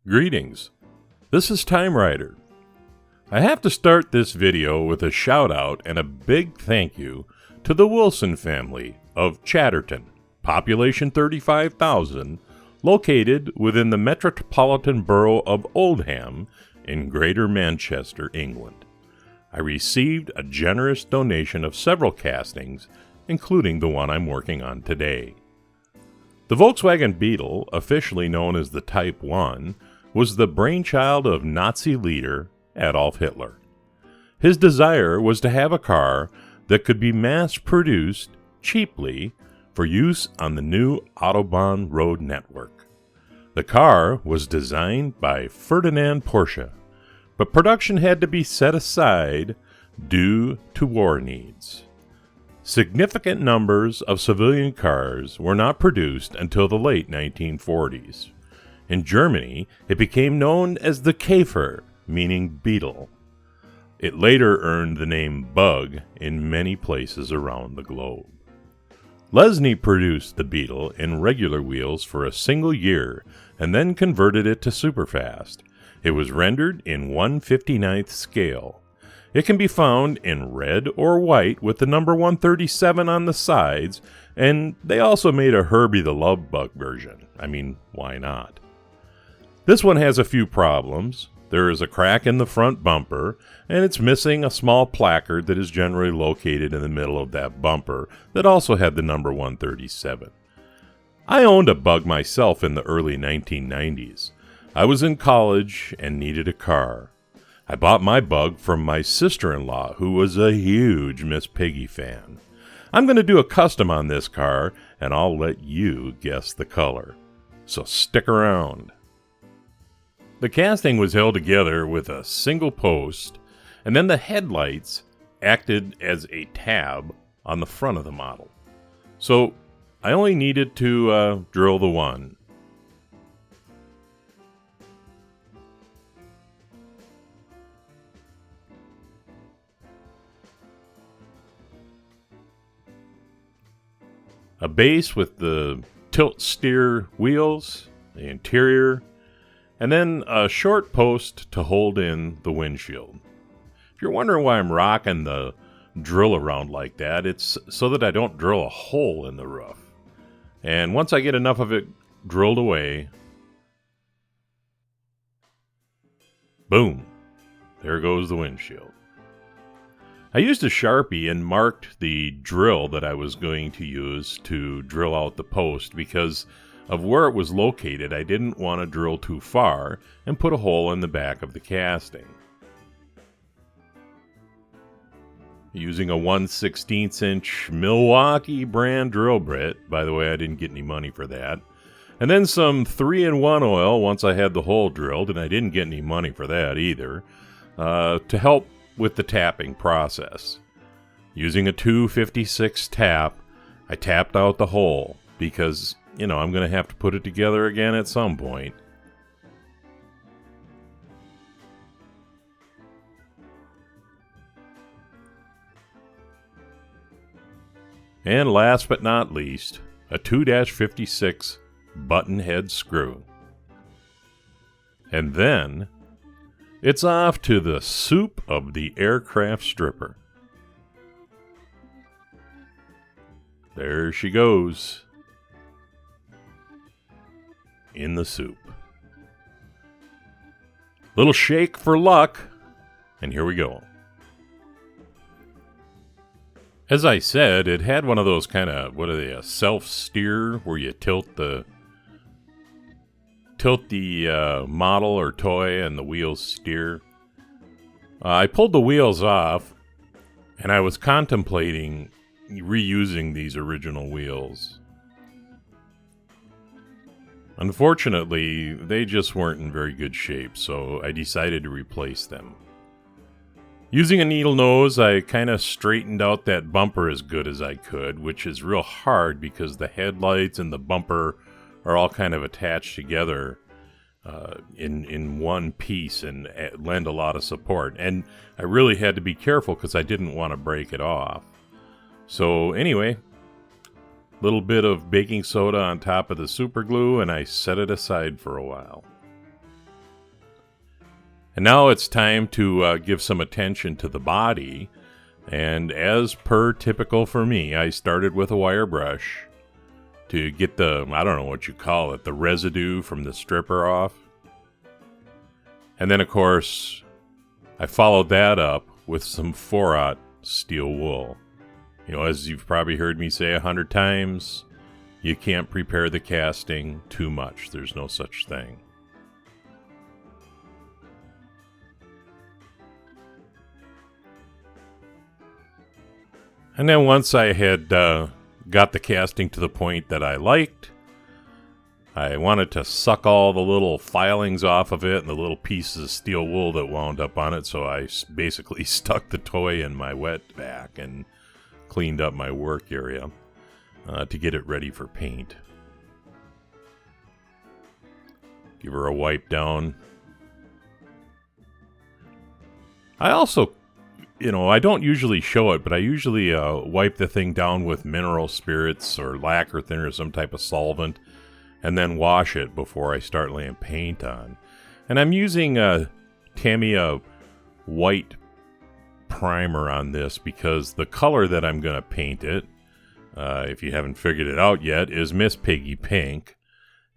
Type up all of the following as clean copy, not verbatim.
Greetings, this is TimeRider. I have to start this video with a shout out and a big thank you to the Wilson family of Chatterton, population 35,000, located within the metropolitan borough of Oldham in Greater Manchester, England. I received a generous donation of several castings, including the one I'm working on today. The Volkswagen Beetle, officially known as the Type 1, was the brainchild of Nazi leader Adolf Hitler. His desire was to have a car that could be mass-produced cheaply for use on the new Autobahn road network. The car was designed by Ferdinand Porsche, but production had to be set aside due to war needs. Significant numbers of civilian cars were not produced until the late 1940s. In Germany, it became known as the Käfer, meaning beetle. It later earned the name Bug in many places around the globe. Lesney produced the Beetle in regular wheels for a single year and then converted it to superfast. It was rendered in 1/59th scale. It can be found in red or white with the number 137 on the sides, and they also made a Herbie the Love Bug version. I mean, why not? This one has a few problems. There is a crack in the front bumper, and it's missing a small placard that is generally located in the middle of that bumper that also had the number 137. I owned a Bug myself in the early 1990s. I was in college and needed a car. I bought my Bug from my sister-in-law, who was a huge Miss Piggy fan. I'm going to do a custom on this car, and I'll let you guess the color. So stick around. The casting was held together with a single post, and then the headlights acted as a tab on the front of the model. So I only needed to drill the one. A base with the tilt steer wheels, the interior, and then a short post to hold in the windshield. If you're wondering why I'm rocking the drill around like that, it's so that I don't drill a hole in the roof. And once I get enough of it drilled away, boom, there goes the windshield. I used a Sharpie and marked the drill that I was going to use to drill out the post because of where it was located. I didn't want to drill too far and put a hole in the back of the casting. Using a 1/16 inch Milwaukee brand drill bit, by the way, I didn't get any money for that, and then some 3-in-1 oil once I had the hole drilled, and I didn't get any money for that either, to help with the tapping process. Using a 256 tap, I tapped out the hole because I'm going to have to put it together again at some point. And last but not least, a 2-56 button head screw. And then, it's off to the soup of the aircraft stripper. There she goes. In the soup. Little shake for luck, and here we go. As I said, it had one of those kind of, a self-steer where you tilt the model or toy and the wheels steer. I pulled the wheels off, and I was contemplating reusing these original wheels. Unfortunately, they just weren't in very good shape, so I decided to replace them. Using a needle nose, I kind of straightened out that bumper as good as I could, which is real hard because the headlights and the bumper are all kind of attached together in one piece and lend a lot of support. And I really had to be careful because I didn't want to break it off. So anyway, a little bit of baking soda on top of the super glue, and I set it aside for a while. And now it's time to give some attention to the body. And as per typical for me, I started with a wire brush to get the, I don't know what you call it, the residue from the stripper off. And then, of course, I followed that up with some 4/0 steel wool. You know, as you've probably heard me say 100 times, you can't prepare the casting too much. There's no such thing. And then once I had got the casting to the point that I liked, I wanted to suck all the little filings off of it and the little pieces of steel wool that wound up on it, so I basically stuck the toy in my wet vac and cleaned up my work area to get it ready for paint. Give her a wipe down. I also, you know, I don't usually show it, but I usually wipe the thing down with mineral spirits or lacquer thinner or some type of solvent, and then wash it before I start laying paint on. And I'm using a Tamiya white primer on this because the color that I'm going to paint it, if you haven't figured it out yet, is Miss Piggy Pink.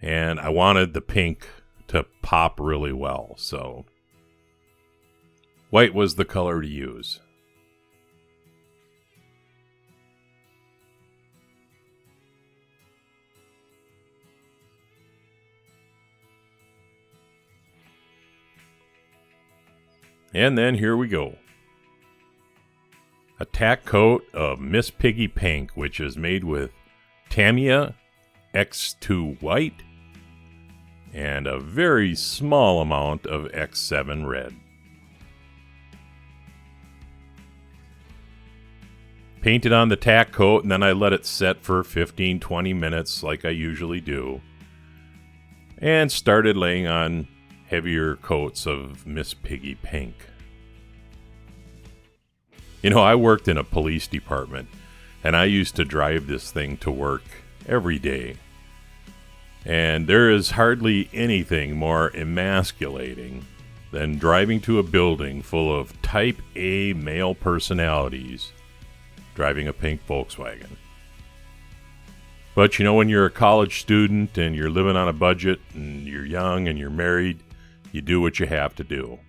And I wanted the pink to pop really well, so white was the color to use. And then here we go. A tack coat of Miss Piggy Pink, which is made with Tamiya X2 White and a very small amount of X7 Red. Painted on the tack coat, and then I let it set for 15-20 minutes like I usually do. And started laying on heavier coats of Miss Piggy Pink. You know, I worked in a police department, and I used to drive this thing to work every day. And there is hardly anything more emasculating than driving to a building full of type A male personalities driving a pink Volkswagen. But you know, when you're a college student and you're living on a budget and you're young and you're married, you do what you have to do.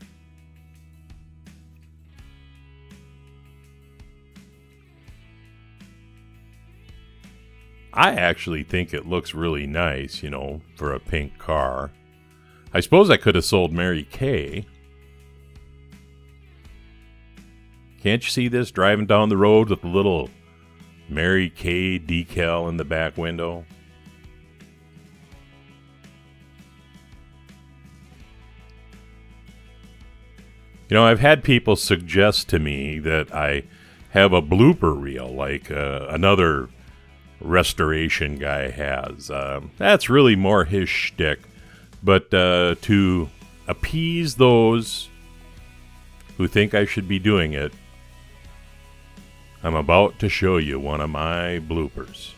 I actually think it looks really nice, you know, for a pink car. I suppose I could have sold Mary Kay. Can't you see this driving down the road with a little Mary Kay decal in the back window? You know, I've had people suggest to me that I have a blooper reel like another restoration guy has. That's really more his shtick. But to appease those who think I should be doing it, I'm about to show you one of my bloopers.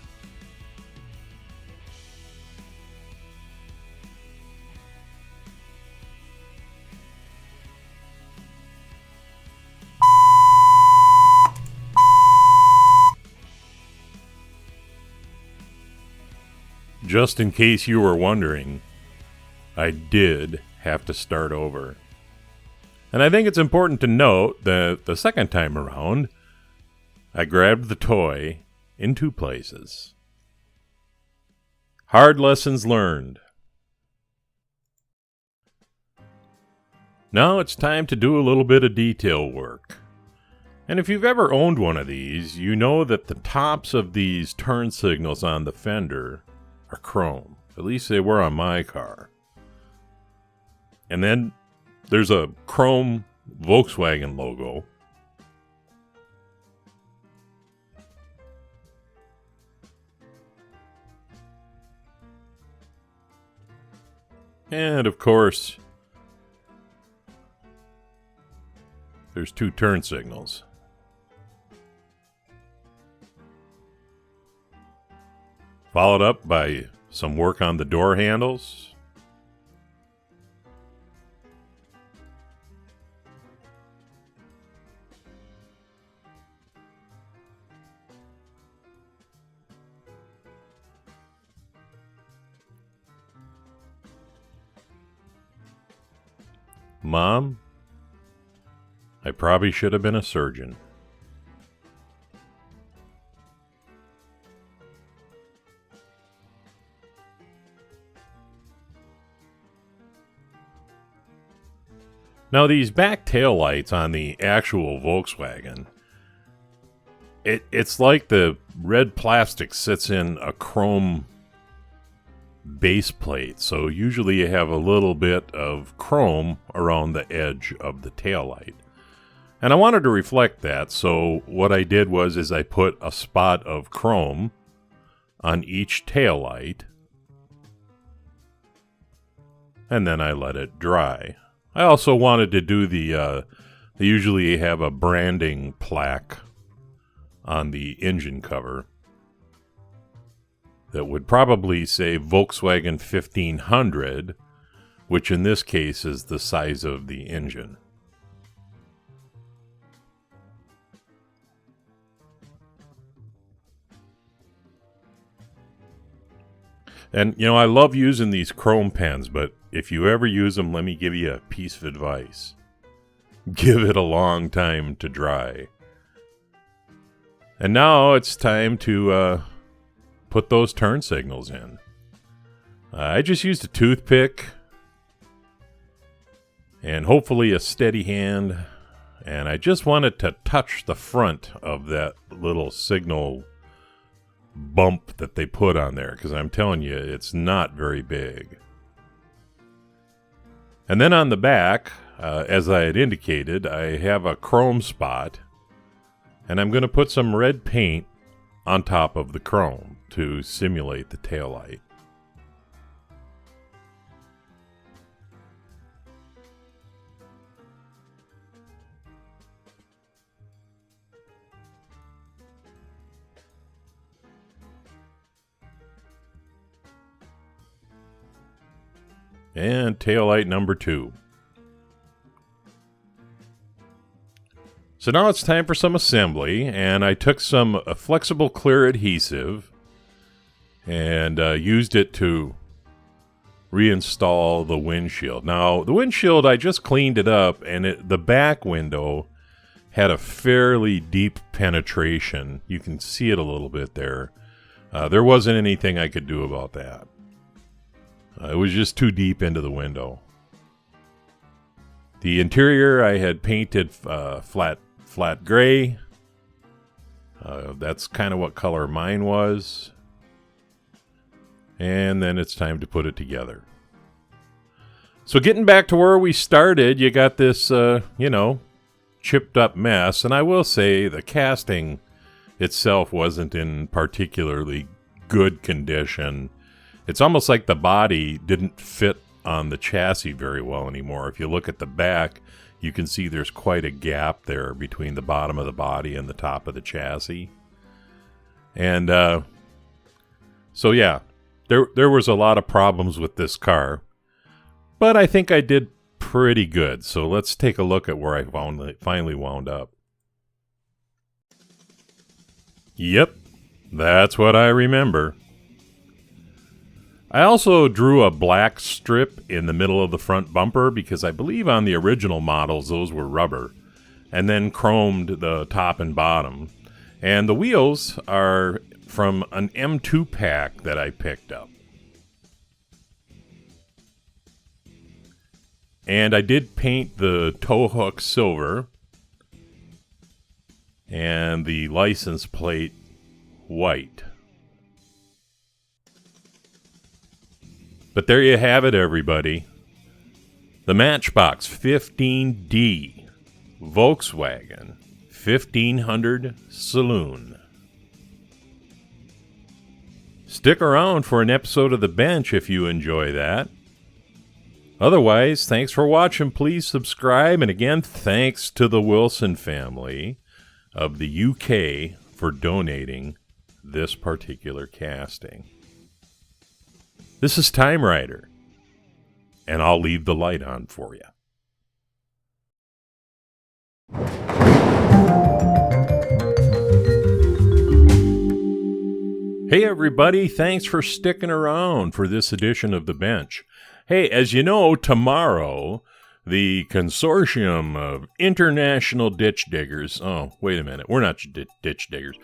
Just in case you were wondering, I did have to start over. And I think it's important to note that the second time around, I grabbed the toy in two places. Hard lessons learned. Now it's time to do a little bit of detail work. And if you've ever owned one of these, you know that the tops of these turn signals on the fender are chrome. At least they were on my car. And then there's a chrome Volkswagen logo And of course, there's 2 turn signals. Followed up by some work on the door handles. Mom, I probably should have been a surgeon. Now these back tail lights on the actual Volkswagen, it's like the red plastic sits in a chrome base plate, so usually you have a little bit of chrome around the edge of the tail light. And I wanted to reflect that, so what I did was I put a spot of chrome on each tail light, and then I let it dry. I also wanted to do they usually have a branding plaque on the engine cover that would probably say Volkswagen 1500, which in this case is the size of the engine. And, you know, I love using these chrome pens, but if you ever use them, let me give you a piece of advice. Give it a long time to dry. And now it's time to put those turn signals in. I just used a toothpick and hopefully a steady hand. And I just wanted to touch the front of that little signal bump that they put on there, because I'm telling you, it's not very big. And then on the back, as I had indicated, I have a chrome spot, and I'm going to put some red paint on top of the chrome to simulate the taillight. And taillight number 2. So now it's time for some assembly, and I took some flexible clear adhesive and used it to reinstall the windshield. Now, the windshield, I just cleaned it up, and the back window had a fairly deep penetration. You can see it a little bit there. There wasn't anything I could do about that. It was just too deep into the window. The interior I had painted flat gray. That's kind of what color mine was. And then it's time to put it together. So getting back to where we started, you got this, chipped up mess. And I will say the casting itself wasn't in particularly good condition. It's almost like the body didn't fit on the chassis very well anymore. If you look at the back, you can see there's quite a gap there between the bottom of the body and the top of the chassis. And so yeah, there was a lot of problems with this car. But I think I did pretty good. So let's take a look at where I finally wound up. Yep, that's what I remember. I also drew a black strip in the middle of the front bumper because I believe on the original models those were rubber, and then chromed the top and bottom. And the wheels are from an M2 pack that I picked up. And I did paint the tow hook silver and the license plate white. But there you have it, everybody. The Matchbox 15D Volkswagen 1500 Saloon. Stick around for an episode of The Bench if you enjoy that. Otherwise, thanks for watching. Please subscribe. And again, thanks to the Wilson family of the UK for donating this particular casting. This is TimeRider, and I'll leave the light on for you. Hey everybody, thanks for sticking around for this edition of The Bench. Hey, as you know, tomorrow, the Consortium of International Ditch Diggers, oh, wait a minute, we're not ditch diggers.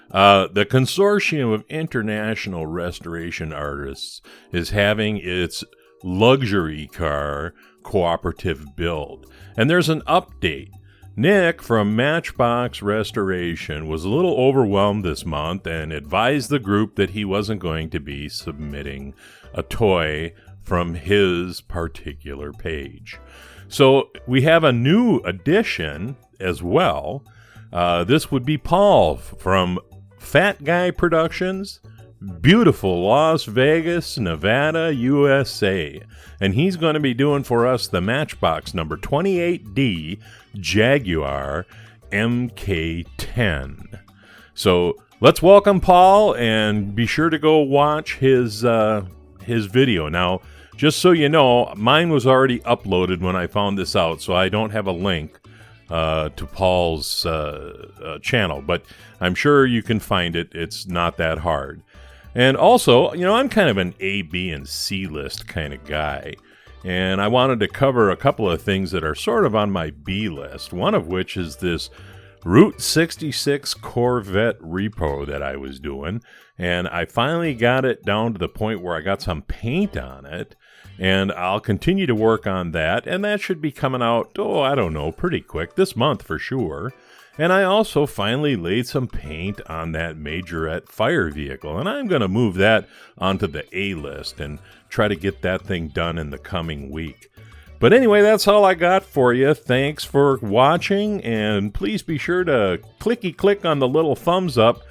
The Consortium of International Restoration Artists is having its luxury car cooperative build. And there's an update. Nick from Matchbox Restoration was a little overwhelmed this month and advised the group that he wasn't going to be submitting a toy from his particular page. So we have a new addition as well. This would be Paul from Fat Guy Productions, beautiful Las Vegas, Nevada, USA. And he's going to be doing for us the Matchbox number 28D Jaguar MK10. So let's welcome Paul, and be sure to go watch his video. Now, just so you know, mine was already uploaded when I found this out, so I don't have a link to Paul's channel, but I'm sure you can find it. It's not that hard. And also, you know, I'm kind of an A, B, and C list kind of guy, and I wanted to cover a couple of things that are sort of on my B list, one of which is this Route 66 Corvette repo that I was doing, and I finally got it down to the point where I got some paint on it, and I'll continue to work on that, and that should be coming out, I don't know, pretty quick, this month for sure. And I also finally laid some paint on that Majorette fire vehicle, and I'm going to move that onto the A list and try to get that thing done in the coming week. But anyway, that's all I got for you. Thanks for watching, and please be sure to click on the little thumbs up,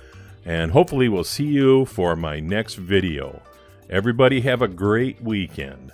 and hopefully we'll see you for my next video. Everybody have a great weekend.